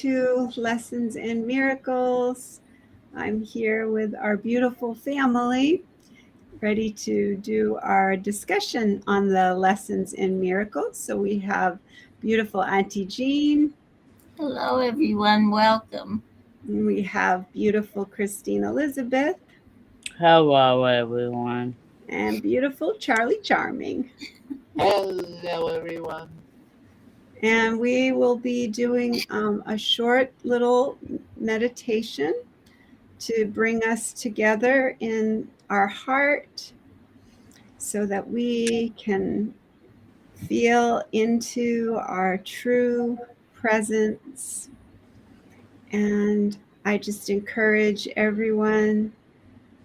To Lessons and Miracles. I'm here with our beautiful family, ready to do our discussion on the lessons and miracles. So we have beautiful Auntie Jean. Hello, everyone. Welcome. And we have beautiful Christine Elizabeth. Hello, everyone. And beautiful Charlie Charming. Hello, everyone. And we will be doing a short little meditation to bring us together in our heart so that we can feel into our true presence. And I just encourage everyone,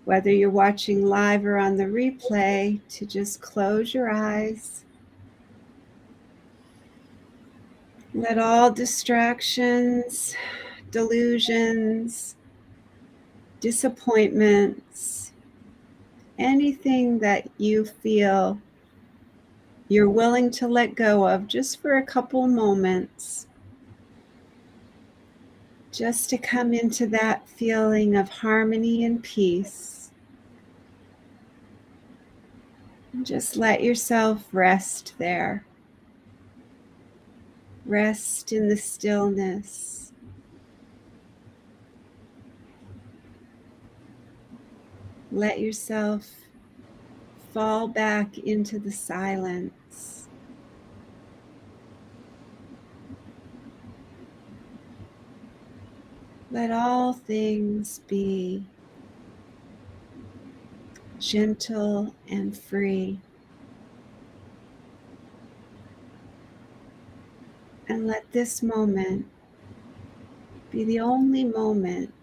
whether you're watching live or on the replay, to just close your eyes. Let all distractions, delusions, disappointments, anything that you feel you're willing to let go of just for a couple moments, just to come into that feeling of harmony and peace. And just let yourself rest there. Rest in the stillness. Let yourself fall back into the silence. Let all things be gentle and free. And let this moment be the only moment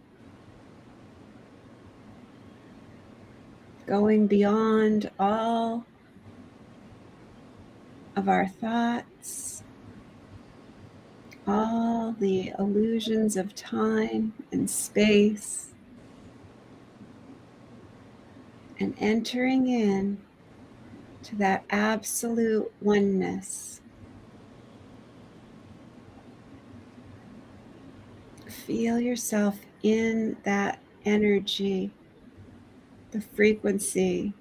going beyond all of our thoughts, all the illusions of time and space, and entering in to that absolute oneness. Feel yourself in that energy, the frequency,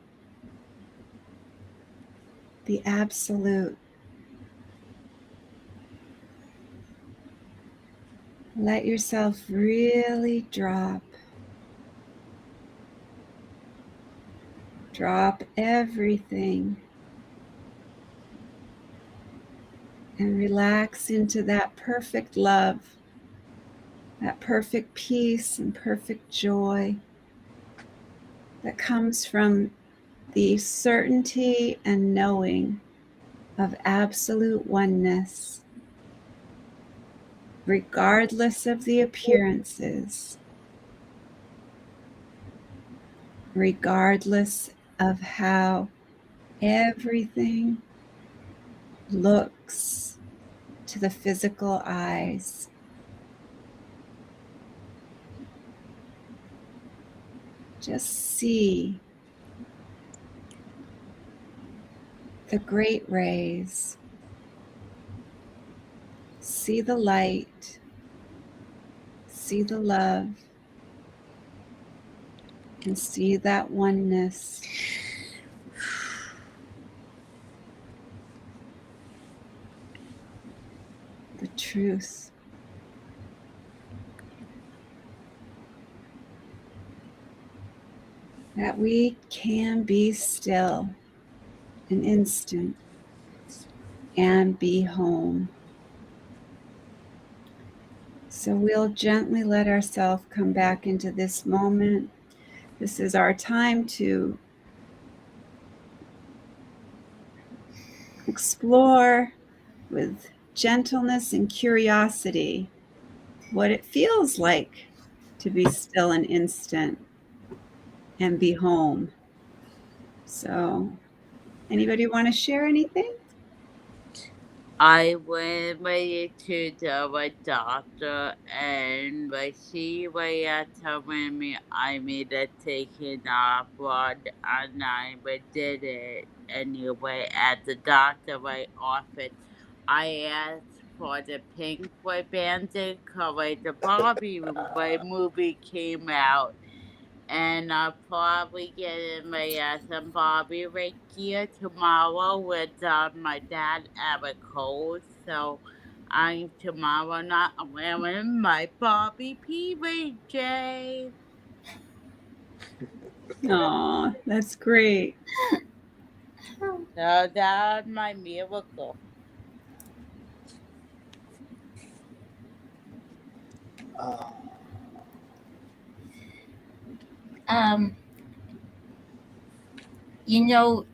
the absolute. Let yourself really drop. Drop everything and relax into that perfect love, that perfect peace and perfect joy that comes from the certainty and knowing of absolute oneness, regardless of the appearances, regardless of how everything looks to the physical eyes. Just see the great rays. See the light. See the love. And see that oneness. The truth. That we can be still an instant and be home. So we'll gently let ourselves come back into this moment. This is our time to explore with gentleness and curiosity what it feels like to be still an instant and be home. So, anybody want to share anything? I went to the doctor, and she was telling me I made a taking off blood, and I did it anyway at the doctor office. I asked for the Pink Boy Bandit because the Barbie movie came out. And I'll probably get in my some Barbie right gear tomorrow with my dad have a cold. So I'm tomorrow not wearing my Barbie PJ. Oh, that's great. So that's my miracle. You know,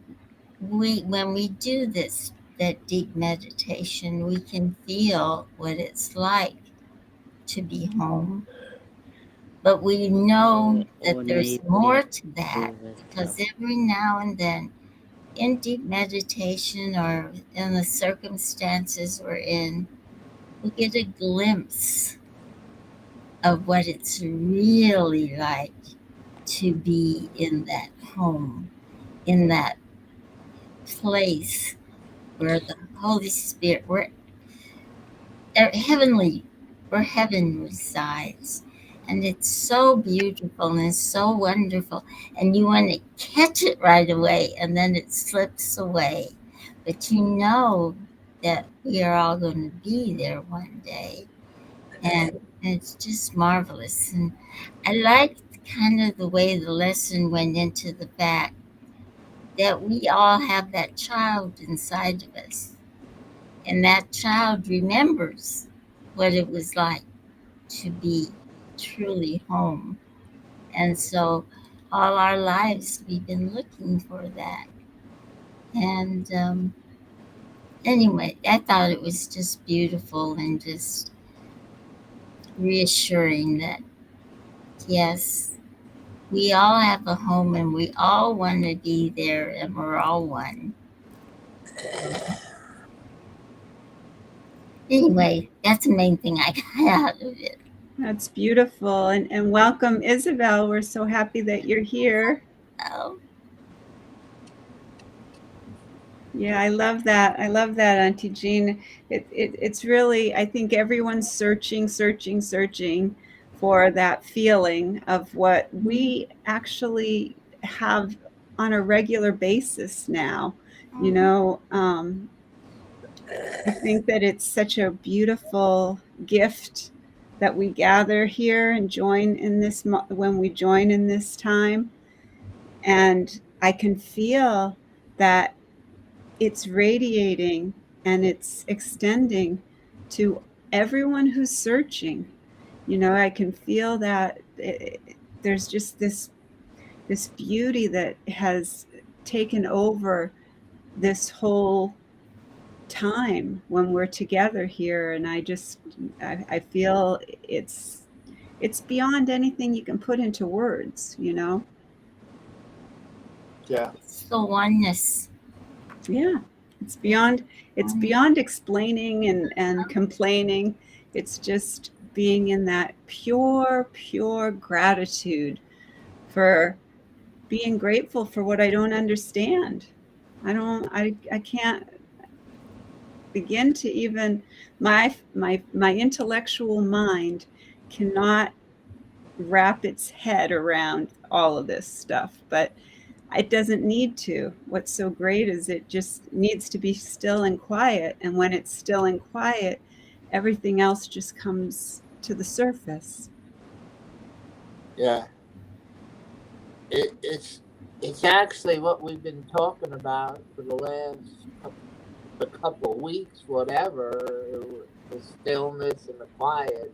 when we do that deep meditation, we can feel what it's like to be home. But we know that there's more to that, because every now and then in deep meditation or in the circumstances we're in, we get a glimpse of what it's really like to be in that home, in that place where the Holy Spirit, where heaven resides. And it's so beautiful and it's so wonderful. And you want to catch it right away, and then it slips away. But you know that we are all going to be there one day. And it's just marvelous. And I liked kind of the way the lesson went into the fact that we all have that child inside of us. And that child remembers what it was like to be truly home. And so all our lives we've been looking for that. And anyway, I thought it was just beautiful and just reassuring that, yes, we all have a home and we all want to be there and we're all one. Anyway, that's the main thing I got out of it. That's beautiful. And welcome, Isabel. We're so happy that you're here. Oh, Yeah, I love that. I love that, Auntie Jean. It's really, I think everyone's searching for that feeling of what we actually have on a regular basis now. You know, I think that it's such a beautiful gift that we gather here and join in this when we join in this time. And I can feel that it's radiating and it's extending to everyone who's searching. You know, I can feel that there's just this beauty that has taken over this whole time when we're together here. And I feel it's beyond anything you can put into words, you know? Yeah. it's the oneness. Yeah, it's beyond explaining and complaining. It's just being in that pure gratitude for being grateful for what I don't understand. I can't begin to even my intellectual mind cannot wrap its head around all of this stuff, but it doesn't need to. What's so great is it just needs to be still and quiet. And when it's still and quiet, everything else just comes to the surface. Yeah. It's actually what we've been talking about for the last couple of weeks, whatever. The stillness and the quiet.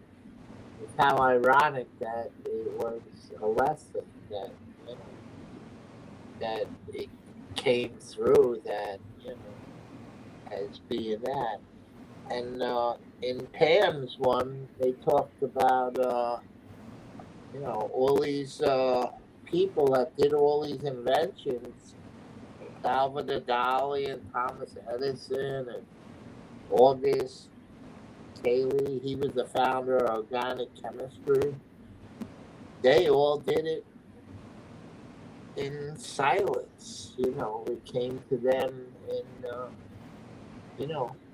It's how ironic that it was a lesson that, you know, that it came through that, you know, as being that. And in Pam's one, they talked about, you know, all these people that did all these inventions, Salvador Dali and Thomas Edison and August Cayley. He was the founder of organic chemistry. They all did it in silence. You know, it came to them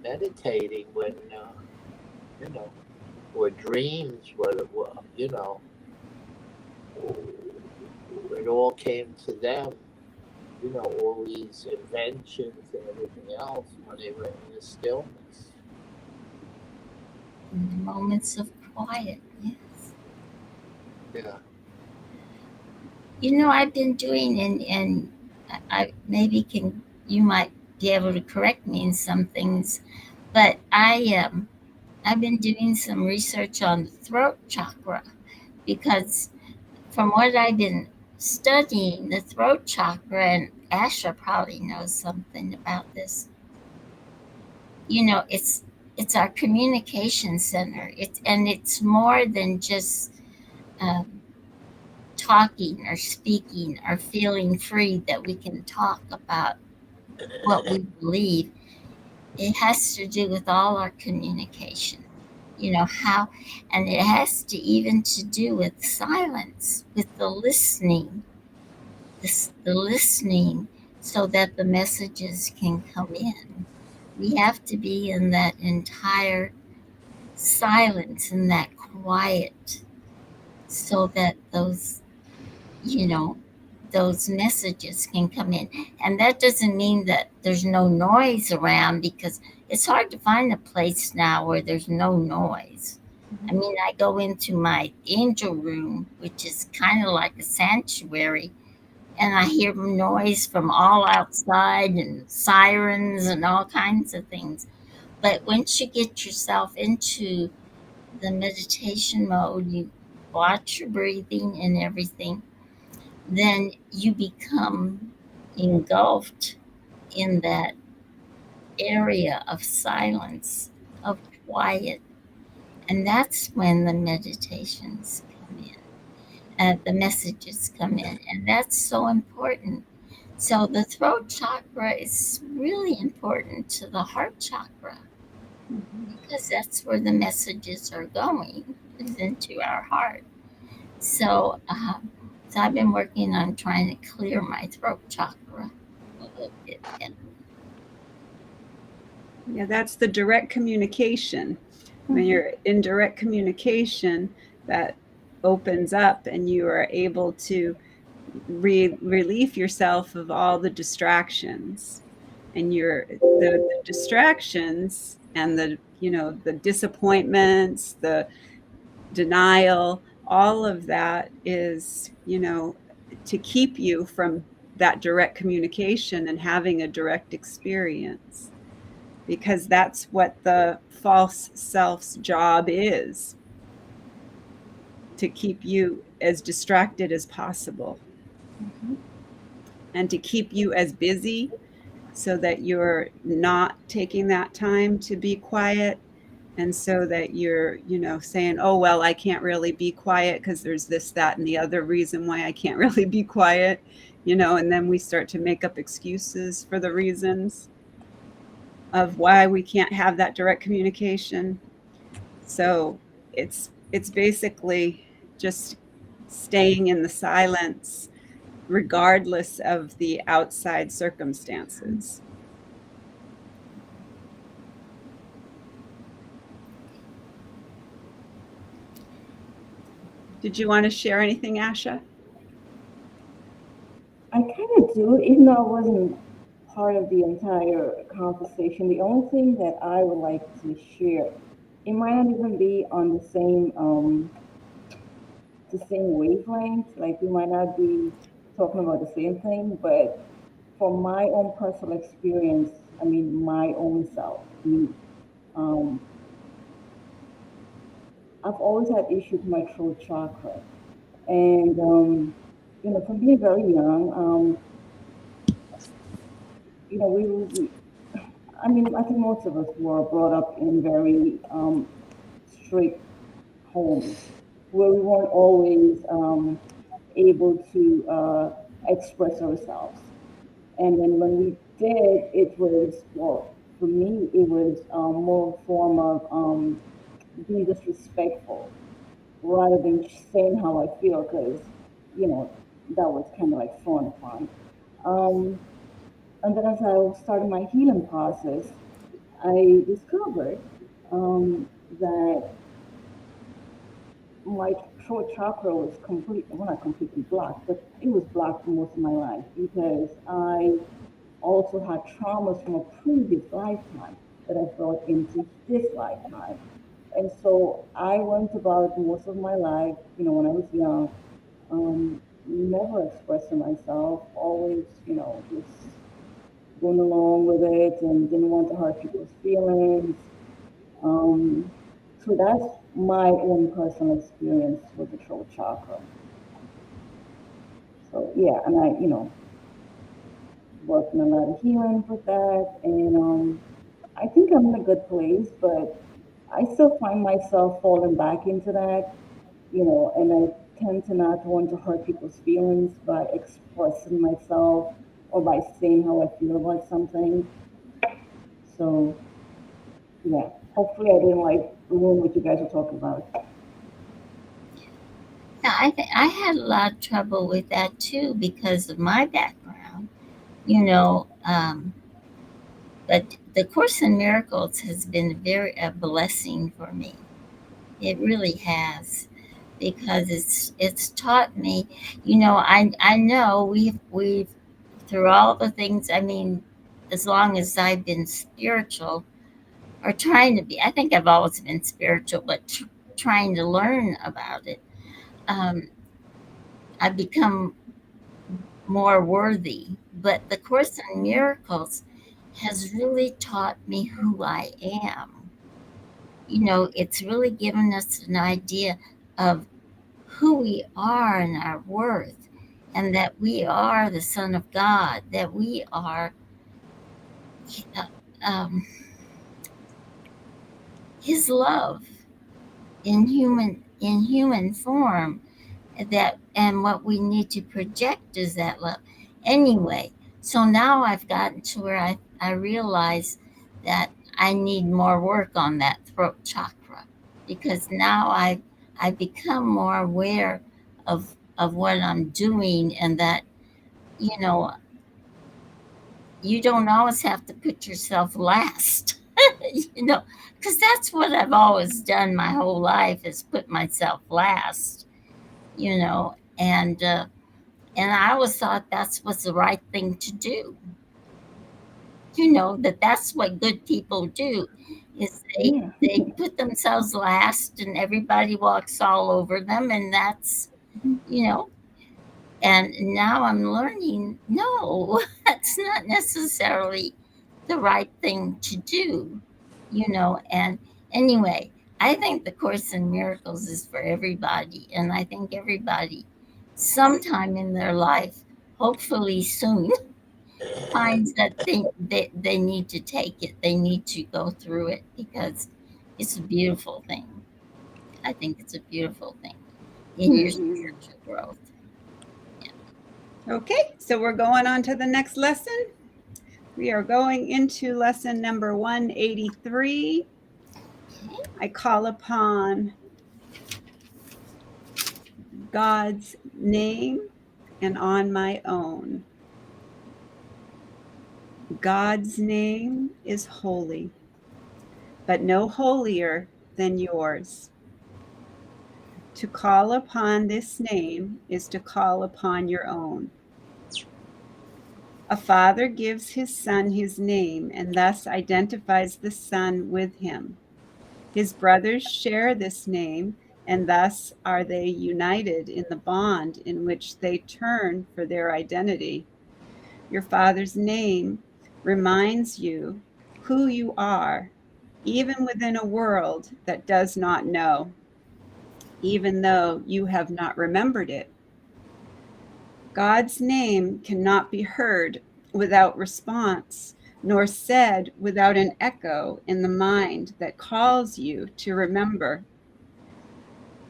meditating when, or dreams, it all came to them, all these inventions and everything else when they were in the stillness. In the moments of quiet, yes. Yeah. I've been doing, and I maybe you might be able to correct me in some things, but I've been doing some research on the throat chakra because from what I've been studying, the throat chakra, and Asha probably knows something about this. It's our communication center. It's more than just talking or speaking or feeling free that we can talk about what we believe. It has to do with all our communication. How, and it has to even to do with silence, with the listening, the listening, so that the messages can come in. We have to be in that entire silence and that quiet, so that you know those messages can come in. And that doesn't mean that there's no noise around, because it's hard to find a place now where there's no noise. I mean, I go into my angel room, which is kind of like a sanctuary, and I hear noise from all outside and sirens and all kinds of things. But once you get yourself into the meditation mode, you watch your breathing and everything, then you become engulfed in that area of silence, of quiet. And that's when the meditations come in, the messages come in. And that's so important. So the throat chakra is really important to the heart chakra, because that's where the messages are going, is into our heart. So, I've been working on trying to clear my throat chakra a little bit. Yeah, that's the direct communication. When you're in direct communication, that opens up and you are able to relieve yourself of all the distractions. And the distractions and the disappointments, the denial, all of that is, to keep you from that direct communication and having a direct experience, because that's what the false self's job is, to keep you as distracted as possible and to keep you as busy so that you're not taking that time to be quiet, and so that you're saying, oh well, I can't really be quiet because there's this, that, and the other reason why I can't really be quiet, and then we start to make up excuses for the reasons of why we can't have that direct communication. So it's basically just staying in the silence regardless of the outside circumstances. Did you want to share anything, Asha? I kind of do, even though I wasn't part of the entire conversation. The only thing that I would like to share, it might not even be on the same wavelength. Like we might not be talking about the same thing, but from my own personal experience, I mean, my own self, me, um, I've always had issues with my throat chakra, and from being very young, we I mean, I think most of us were brought up in very strict homes where we weren't always able to express ourselves. And then when we did, it was, well, for me, it was more a form of being disrespectful rather than saying how I feel, because, that was kind of like frowned upon. And then as I started my healing process, I discovered that my throat chakra was well, not completely blocked, but it was blocked for most of my life because I also had traumas from a previous lifetime that I brought into this lifetime. And so I went about most of my life, when I was young, never expressing myself, always, just going along with it and didn't want to hurt people's feelings. Um, so that's my own personal experience with the throat chakra. So yeah, and I, working a lot of healing with that, and I think I'm in a good place, but I still find myself falling back into that, and I tend to not want to hurt people's feelings by expressing myself or by saying how I feel about something. So yeah, hopefully I didn't like ruin what you guys were talking about. Yeah, I had a lot of trouble with that too because of my background, you know. But the Course in Miracles has been a blessing for me. It really has, because it's taught me. I know we've through all the things. I mean, as long as I've been spiritual or trying to be, I think I've always been spiritual, but trying to learn about it. Um, I've become more worthy. But the Course in Miracles has really taught me who I am. It's really given us an idea of who we are and our worth, and that we are the Son of God, that we are uh, um, His love in human form, that and what we need to project is that love anyway. So now I've gotten to where I realize that I need more work on that throat chakra, because now I've become more aware of what I'm doing, and that you know you don't always have to put yourself last. Because that's what I've always done my whole life, is put myself last. And I always thought that's what's the right thing to do. That's what good people do, is they Yeah. they put themselves last, and everybody walks all over them, and that's you know and now I'm learning, no, that's not necessarily the right thing to do. And anyway, I think the Course in Miracles is for everybody, and I think everybody sometime in their life, hopefully soon, finds that they need to take it, they need to go through it, because it's a beautiful thing. I think it's a beautiful thing in your Mhm. spiritual growth. Okay, so we're going on to the next lesson. We are going into lesson number 183. I call upon God's name and on my own. God's name is holy, but no holier than yours. To call upon this name is to call upon your own. A father gives his son his name and thus identifies the son with him. His brothers share this name, and thus are they united in the bond in which they turn for their identity. Your father's name reminds you who you are, even within a world that does not know, even though you have not remembered it. God's name cannot be heard without response, nor said without an echo in the mind that calls you to remember.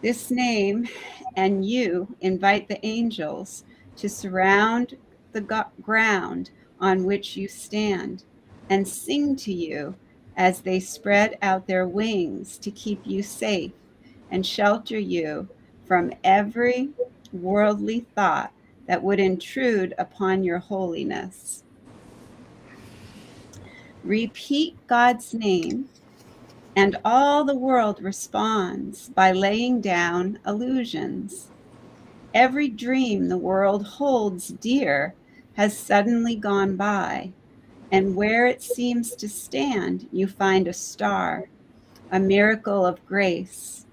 This name and you invite the angels to surround the ground on which you stand and sing to you as they spread out their wings to keep you safe and shelter you from every worldly thought that would intrude upon your holiness. Repeat God's name, and all the world responds by laying down illusions. Every dream the world holds dear has suddenly gone by, and where it seems to stand, you find a star, a miracle of grace.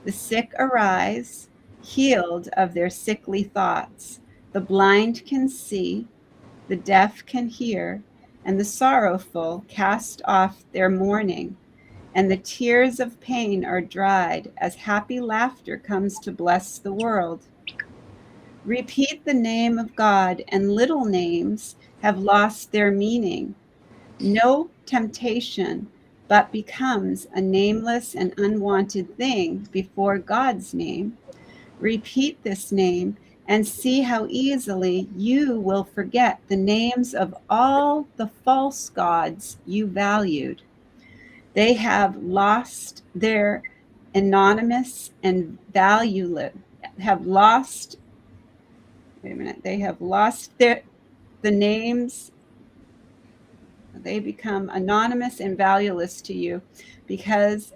The sick arise, healed of their sickly thoughts. The blind can see, the deaf can hear, and the sorrowful cast off their mourning, and the tears of pain are dried as happy laughter comes to bless the world. Repeat the name of God, and little names have lost their meaning. No temptation but becomes a nameless and unwanted thing before God's name. Repeat this name and see how easily you will forget the names of all the false gods you valued. They have lost their anonymous and valueless, have lost, wait a minute, they have lost the names. They become anonymous and valueless to you because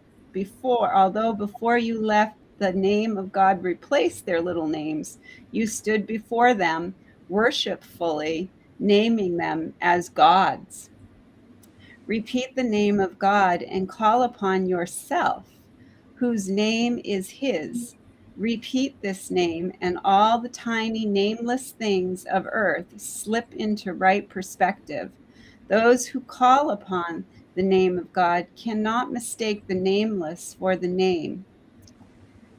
although before you left, the name of God replaced their little names, you stood before them worshipfully, naming them as gods. Repeat the name of God and call upon yourself, whose name is His. Repeat this name, and all the tiny nameless things of earth slip into right perspective. Those who call upon the name of God cannot mistake the nameless for the name.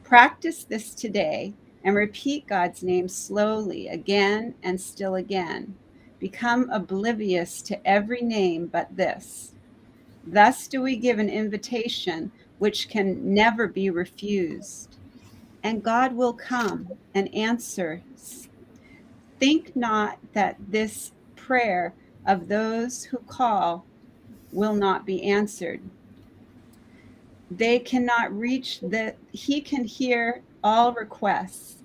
Practice this today and repeat God's name slowly again and still again. Become oblivious to every name but this. Thus do we give an invitation which can never be refused. And God will come and answer. Think not that this prayer of those who call will not be answered. They cannot reach He can hear all requests.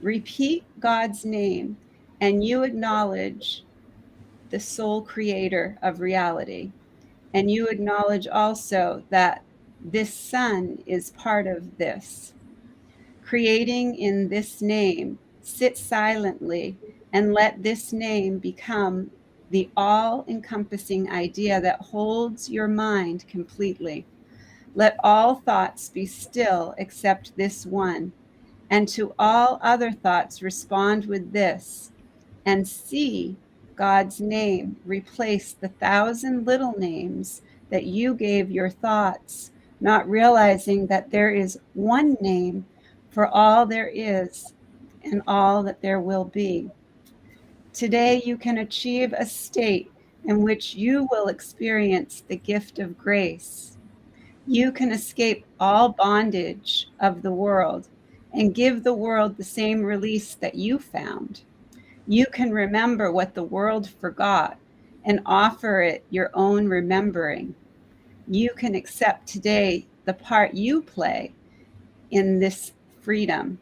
Repeat God's name, and you acknowledge the sole creator of reality. And you acknowledge also that this sun is part of this. Creating in this name, sit silently and let this name become the all-encompassing idea that holds your mind completely. Let all thoughts be still except this one, and to all other thoughts respond with this, and see God's name replace the 1,000 little names that you gave your thoughts, not realizing that there is one name for all there is and all that there will be. Today, you can achieve a state in which you will experience the gift of grace. You can escape all bondage of the world and give the world the same release that you found. You can remember what the world forgot and offer it your own remembering. You can accept today the part you play in this freedom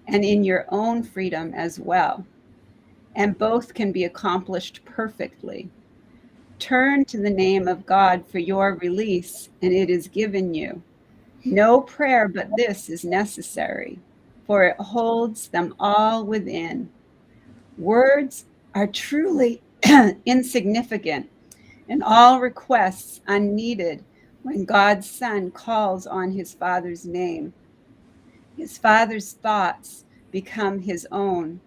and in your own freedom as well. And both can be accomplished perfectly. Turn to the name of God for your release, and it is given you. No prayer but this is necessary, for it holds them all within. Words are truly insignificant, and all requests unneeded when God's Son calls on his Father's name. His Father's thoughts become his own.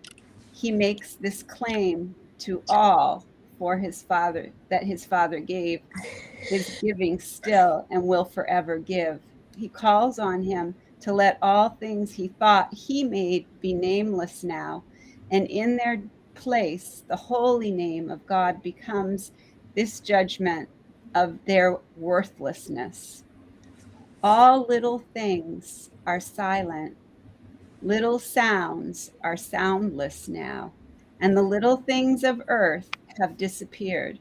He makes this claim to all for his Father, that his Father gave, is giving still, and will forever give. He calls on him to let all things he thought he made be nameless now, and in their place, the holy name of God becomes this judgment of their worthlessness. All little things are silent. Little sounds are soundless now, and the little things of earth have disappeared.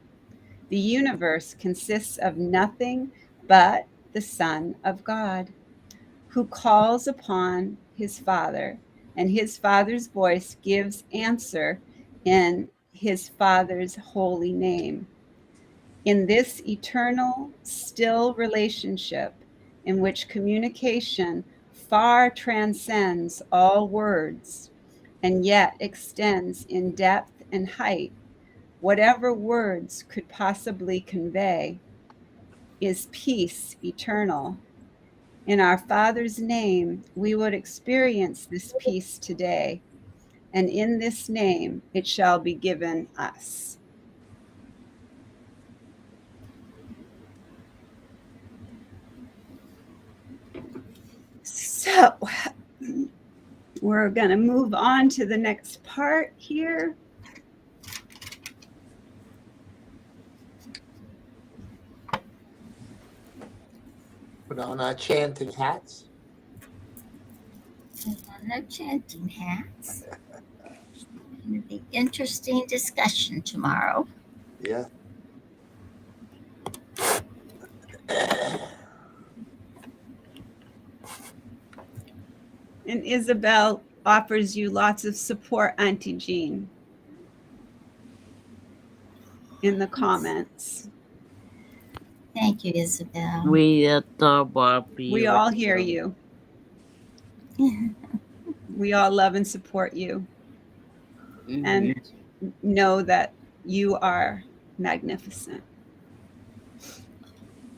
The universe consists of nothing but the Son of God, who calls upon his Father, and his Father's voice gives answer in his Father's holy name. In this eternal, still relationship in which communication far transcends all words and yet extends in depth and height, whatever words could possibly convey, is peace eternal. In our Father's name, we would experience this peace today, and in this name it shall be given us. So we're going to move on to the next part here. Put on our chanting hats. Put on our chanting hats. It'll be interesting discussion tomorrow. Yeah. And Isabel offers you lots of support, Auntie Jean, in the comments. Thank you, Isabel. We adore you. We all hear you. We all love and support you and know that you are magnificent.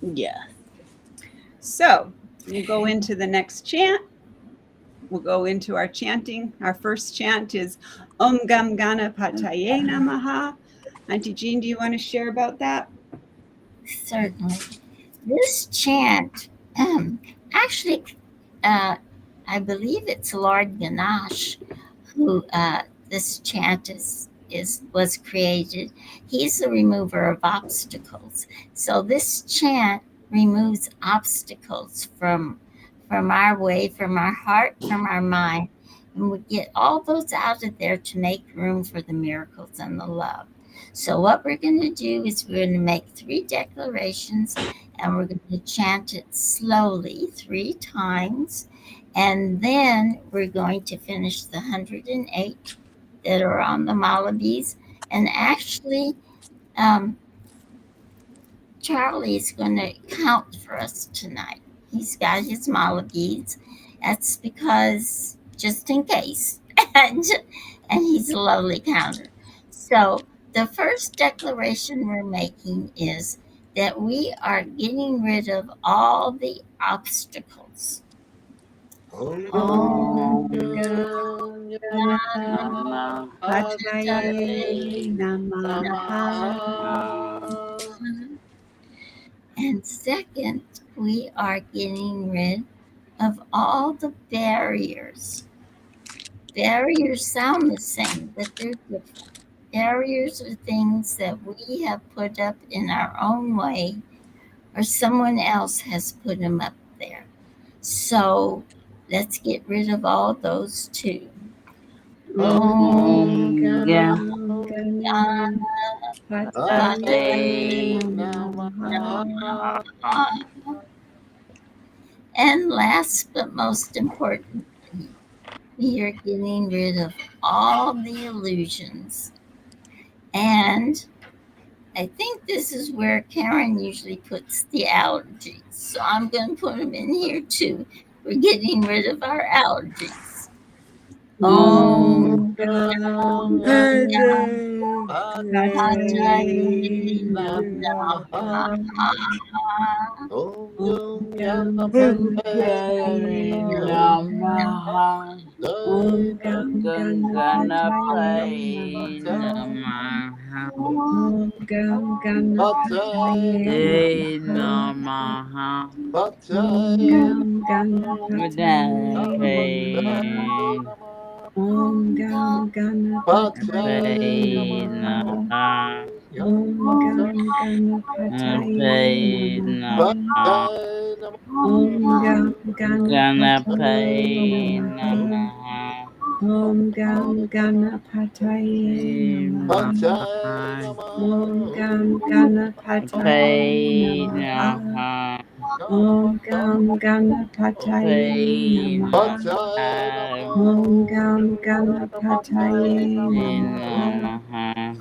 Yeah. So we'll go into the next chant. We'll go into our chanting. Our first chant is Om Gam Ganapataye Namaha. Auntie Jean, do you want to share about that? Certainly. This chant, actually, I believe it's Lord Ganesh who this chant was created. He's the remover of obstacles. So this chant removes obstacles from our way, from our heart, from our mind, and we get all those out of there to make room for the miracles and the love. So what we're going to do is we're going to make 3 declarations, and we're going to chant it slowly 3 times, and then we're going to finish the 108 that are on the Malabis. And actually, Charlie's going to count for us tonight. He's got his Malabis. That's because, just in case, and he's a lovely counter. So the first declaration we're making is that we are getting rid of all the obstacles. Om Gam Ganapataye Namaha. And second, we are getting rid of all the barriers. Barriers sound the same, but they're different. Barriers are things that we have put up in our own way, or someone else has put them up there. So let's get rid of all those too. Om Gam Ganapataye Namaha. And last but most important, we are getting rid of all the illusions. And I think this is where Karen usually puts the allergies. So I'm going to put them in here too. We're getting rid of our allergies. Om Gam Ganapataye Namaha. Om Gam Ganapataye Namaha. Om Gam Ganapataye Namaha. Om Gam Ganapataye Namaha. Om Gam Ganapataye Namaha. Om Gam Ganapataye Namaha. Om Gam Ganapataye Namaha. Om Gam Ganapataye Namaha. Om Gam Ganapataye Namaha. Om Gam Ganapataye Namaha. Om Gam Ganapataye Namaha. Om Gam Ganapataye Namaha.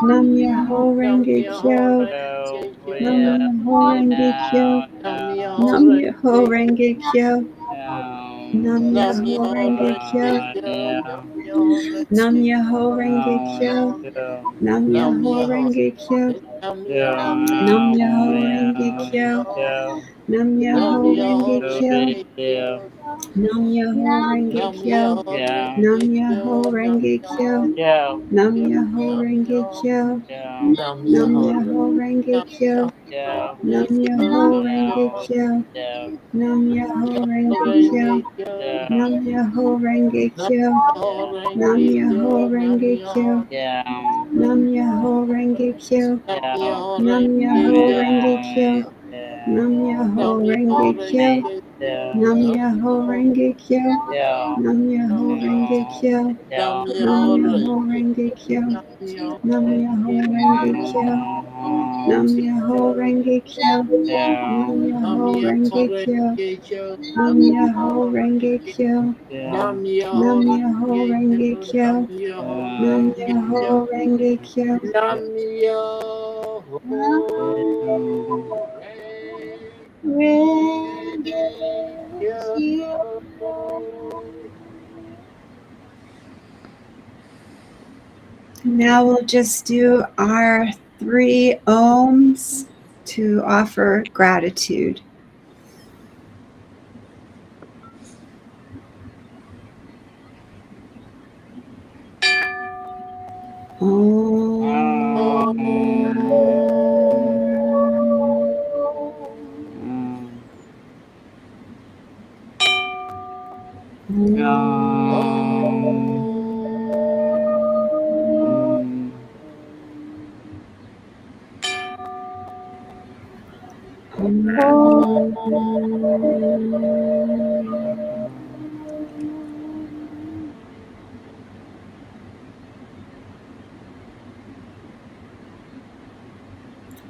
Nam Myoho Nam Renge Myoho Kyo. Renge Nam Kyo. Myoho Renge Kyo. Nam Nam Myoho Myoho Renge Kyo. Renge Kyo. Nam Nam Myoho Myoho Renge Renge Kyo. Kyo. Nam Myoho Nam Renge Myoho Renge Kyo. Nam Nam Myoho Myoho Renge Kyo. Nam Myoho Nam Renge Myoho Kyo. Renge Nam Kyo. Myoho Nam Nam Myoho Myoho Renge Kyo. Renge Kyo. Nam Myoho Renge Nam Kyo. Myoho Nam Renge Myoho Kyo. Nam Renge Kyo. Myoho Nam Myoho Renge Kyo. Nam Nam Myoho Myoho Renge Nam Kyo. Nam Myoho Myoho Renge Kyo. Kyo. Nam Myoho Renge Kyo. Renge Kyo. Nam Myoho Renge Nam Kyo. Myoho Nam Renge Myoho Kyo. Nam Renge Kyo. Myoho Nam Myoho Renge Kyo. Nam Myoho Nam Renge Myoho Kyo. Renge Kyo. Nam Myoho Nam Myoho Renge Kyo. Renge Nam Kyo. Myoho Renge Kyo. Nam Myoho Renge Kyo. Nam Nam Myoho Myoho Renge Renge Kyo. Nam Myoho Nam Myoho Renge Renge Kyo. Nam Myoho Renge Kyo. Nam Nam Myoho Myoho Renge Kyo. Renge Kyo. Nam Nam Myoho Renge Kyo. Nam Nam Myoho Myoho Renge Renge Kyo. Nam Kyo. Myoho Nam Renge Kyo. Myoho Renge Kyo. Nam Myoho Renge Kyo. Now we'll just do our 3 ohms to offer gratitude.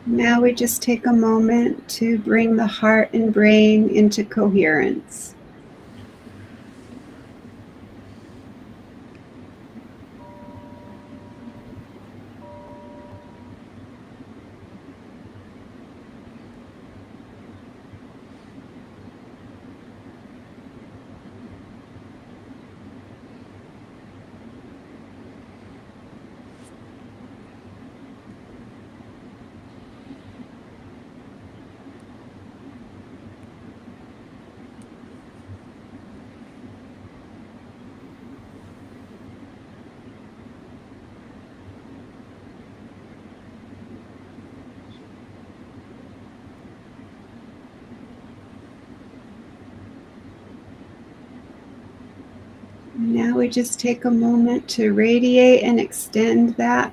Now we just take a moment to bring the heart and brain into coherence. Now we just take a moment to radiate and extend that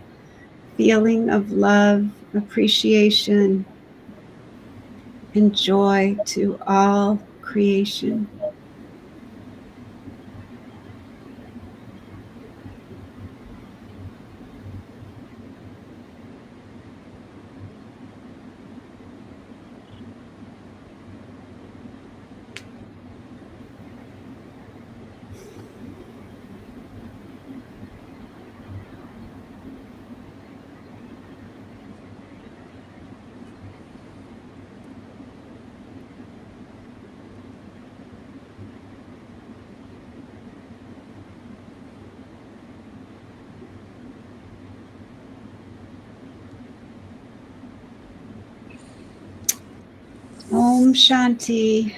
feeling of love, appreciation, and joy to all creation. Om Shanti.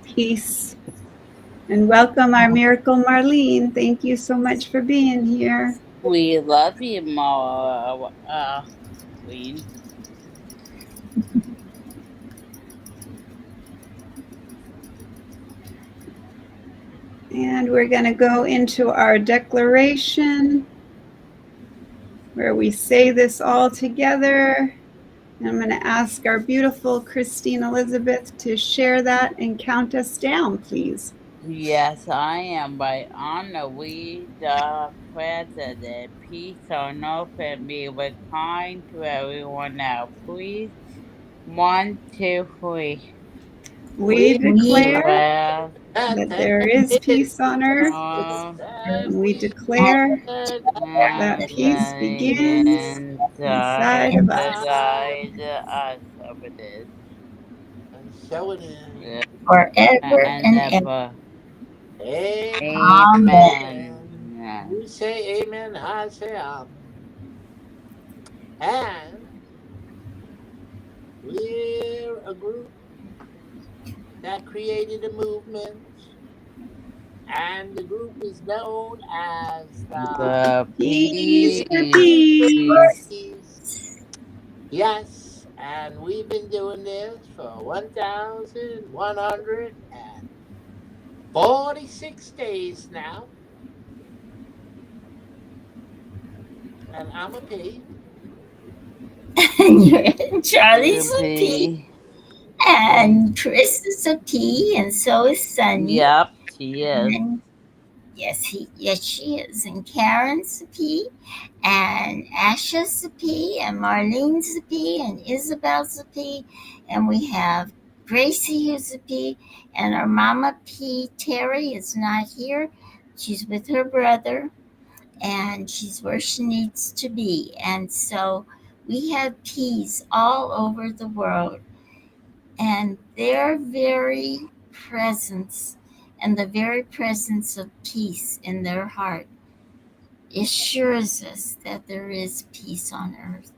Peace. And welcome our miracle Marlene. Thank you so much for being here. We love you, Queen. And we're going to go into our declaration where we say this all together. And I'm going to ask our beautiful Christine Elizabeth to share that and count us down, please. Yes, I am. By honor, we the president. Peace on earth and be with kind to everyone else. Please. 1, 2, 3. We declare Declare that there is peace on earth, and we declare that peace begins inside of us. inside us of it is. And so it is. forever And and ever. ever. Amen. Amen. You say amen, I say amen. And we're a group that created a movement, and the group is known as The Peace for peace. peace. Yes, and we've been doing this for 1,146 days now. And I'm a P. And Charlie's a P. P. And Chris is a P. And so is Sunny. Yep, she is. And yes, she is. And Karen's a P. And Asha's a P. And Marlene's a P. And Isabel's a P. And we have Gracie who's a P. And our mama P, Teri, is not here. She's with her brother. And she's where she needs to be. And so we have P's all over the world. And their very presence and the very presence of peace in their heart assures us that there is peace on earth.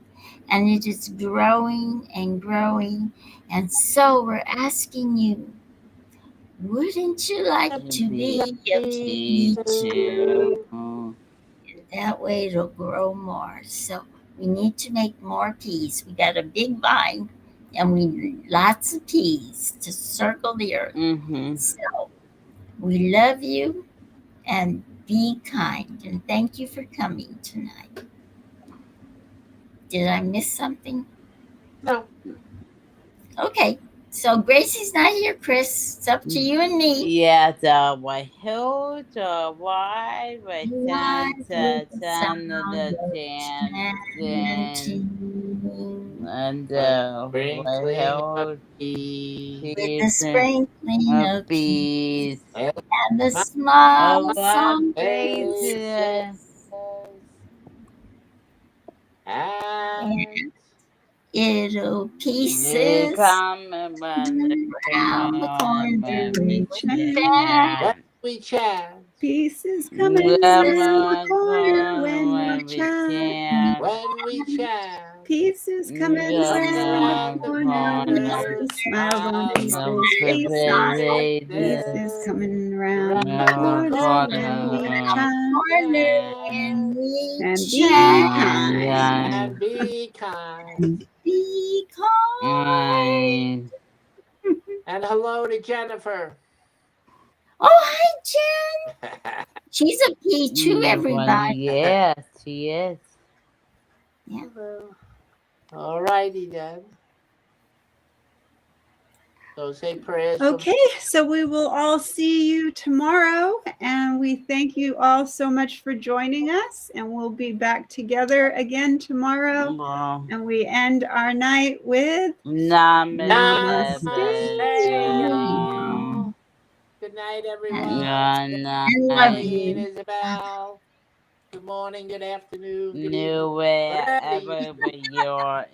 And it is growing and growing. And so we're asking you, wouldn't you like to be a P too? That way it'll grow more. So we need to make more peas. We got a big vine and we need lots of peas to circle the earth. Mm-hmm. So we love you and be kind. And thank you for coming tonight. Did I miss something? No. Okay. So Gracie's not here, Chris. It's up to you and me. Yeah, the white hill, the white, chant, the and the white hill, with the sprinkling of peace peace. and the small song Praises. And it'll We pieces come around the around the corner when we we chant. when chant. we chant, Peace is coming Come around the corner around when when we we chant. chant. when we chant, Peace is coming Come around the around the corner when I corner. see smiles on No people's faces. Peace is faces. coming around the around the corner when we corner, chant. and we And be chant. kind. and be kind. Be kind. And hello to Jennifer. Oh, hi, Jen. She's a P too, everybody. Yes, she is. Yeah. All righty then. So say prayers. Okay, so we will all see you tomorrow, and we thank you all so much for joining us, and we'll be back together again tomorrow, and we end our night with Namaste. Good night, everyone. Good I love night. you. Isabel. Good morning, good afternoon, good New evening. wherever you're